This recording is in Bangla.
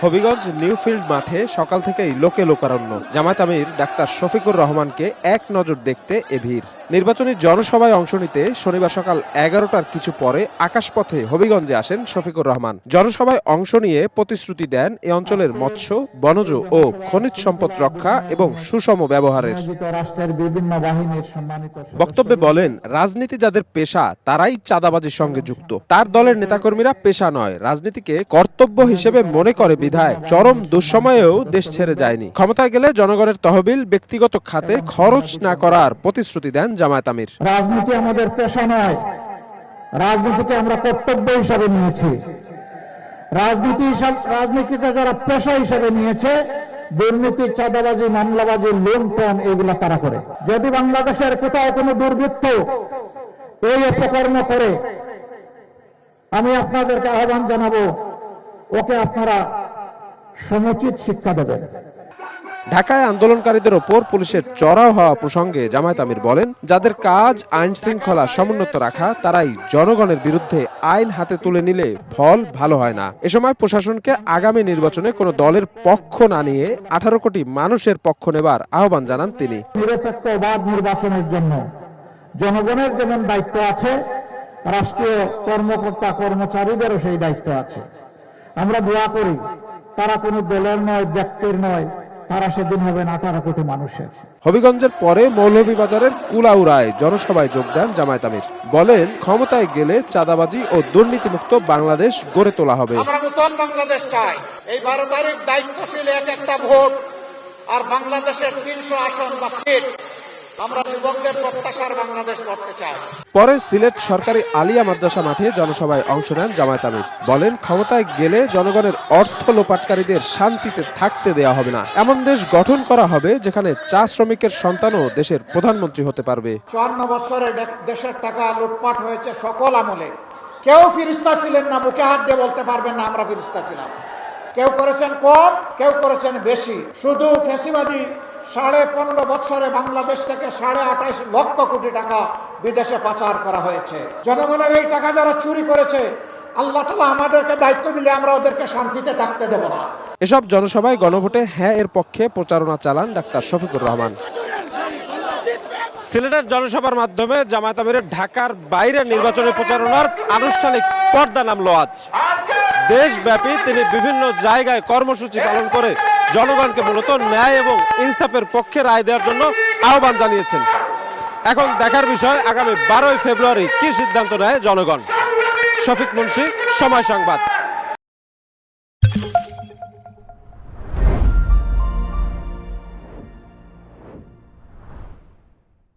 হবিগঞ্জ নিউফিল্ড মাঠে সকাল থেকেই লোকে লোকারণ্য। জামায়াত আমির ডাক্তার শফিকুর রহমানকে এক নজর দেখতে এ ভিড়। নির্বাচনী জনসভায় অংশ নিতে শনিবার সকাল 11টার কিছু পরে আকাশপথে হবিগঞ্জে আসেন শফিকুর রহমান। জনসভায় অংশ নিয়ে প্রতিশ্রুতি দেন এ অঞ্চলের মৎস্য, বনজ ও খনিজ সম্পদ রক্ষা এবং সুষম ব্যবহারের। বক্তব্যে বলেন, রাজনীতি যাদের পেশা তারাই চাঁদাবাজির সঙ্গে যুক্ত। তার দলের নেতাকর্মীরা পেশা নয়, রাজনীতিকে কর্তব্য হিসেবে মনে করে বিধায় চরম দুঃসময়েও দেশ ছেড়ে যায়নি। ক্ষমতায় গেলে জনগণের তহবিল ব্যক্তিগত খাতে খরচ না করার প্রতিশ্রুতি দেন জামায়াত আমির। রাজনীতি আমাদের পেশা নয়, রাজনীতিকে আমরা কর্তব্য হিসাবে নিয়েছি। রাজনীতিকে যারা পেশা হিসাবে নিয়েছে, দুর্নীতি, চাঁদাবাজি, মামলাবাজি, লুণ্ঠন এগুলা তারা করে। যদি বাংলাদেশের কোথাও কোনো দুর্বৃত্ত এই অপকর্ম করে, আমি আপনাদেরকে আহ্বান জানাবো, ওকে আপনারা সমুচিত শিক্ষা দেবেন। ঢাকায় আন্দোলনকারীদের ওপর পুলিশের চড়াও হওয়া প্রসঙ্গে জামায়াত আমির বলেন, যাদের কাজ আইন শৃঙ্খলা সমুন্নত রাখা তারাই জনগণের বিরুদ্ধে আইন হাতে তুলে নিলে ফল ভালো হয় না। এ সময় প্রশাসনকে আগামী নির্বাচনে কোনো দলের পক্ষ না নিয়ে 18 কোটি মানুষের পক্ষ নেবার আহ্বান জানান তিনি। নিরপেক্ষ অবাধ নির্বাচনের জন্য জনগণের যেমন দায়িত্ব আছে, রাষ্ট্রীয় কর্মকর্তা কর্মচারীদেরও সেই দায়িত্ব আছে। আমরা দোয়া করি তারা কোনো দলের নয়, ব্যক্তির নয়, তারা সেদিন হবেন 18 কোটি মানুষের। হবিগঞ্জের পরে মৌলভীবাজারের কুলাউড়ায় জনসভায় যোগ দেন জামায়াত আমির। বলেন, ক্ষমতায় গেলে চাঁদাবাজি ও দুর্নীতিমুক্ত বাংলাদেশ গড়ে তোলা হবে। আমরা নতুন বাংলাদেশ চাই। এই 12 তারিখ দায়িত্বশীল একটা ভোট আর বাংলাদেশের 300 আসন বা সিট আমরা যুবকদের প্রত্যাশার বাংলাদেশ করতে চাই। পরে সিলেট সরকারি আলিয়া মাদ্রাসা মাঠে জনসভায় অংশ নেন জামায়াত আমির। বলেন, ক্ষমতায় গেলে জনগণের অর্থ লোপাটকারীদের শান্তিতে থাকতে দেয়া হবে না। এমন দেশ গঠন করা হবে যেখানে চা শ্রমিকের সন্তানও দেশের প্রধানমন্ত্রী হতে পারবে। 54 বছরে দেশের টাকা লুটপাট হয়েছে সকল আমলে। কেউ ফিরিস্তা ছিলেন না, বুকে হাত দিয়ে বলতে পারবেন না আমরা ফিরিস্তা ছিলাম। কেউ করেছেন কম, কেউ করেছেন বেশি। শুধু ফ্যাসিবাদী 15.5 বছরে বাংলাদেশ থেকে 28.5 লক্ষ কোটি টাকা বিদেশে পাচার করা হয়েছে। জনগণের এই টাকা যারা চুরি করেছে, আল্লাহ তাআলা আমাদেরকে দায়িত্ব দিলে আমরা ওদেরকে শান্তিতে থাকতে দেব না। এসব জনসভায় গণভোটে হ্যাঁ এর পক্ষে প্রচারণা চালান ডাক্তার শফিকুর রহমান। সিলেটের জনসভার মাধ্যমে জামায়াত আমিরের ঢাকার বাইরে নির্বাচনী প্রচারণার আনুষ্ঠানিক পর্দা নামলো আজ। দেশব্যাপী তিনি বিভিন্ন জায়গায় কর্মসূচি পালন করে জনগণকে মূলত ন্যায় এবং ইনসাফের পক্ষে রায় দেওয়ার জন্য আহ্বান জানিয়েছেন। এখন দেখার বিষয় আগামী 12ই ফেব্রুয়ারি কি সিদ্ধান্ত নেয় জনগণ। শফিক মুন্সি, সময় সংবাদ।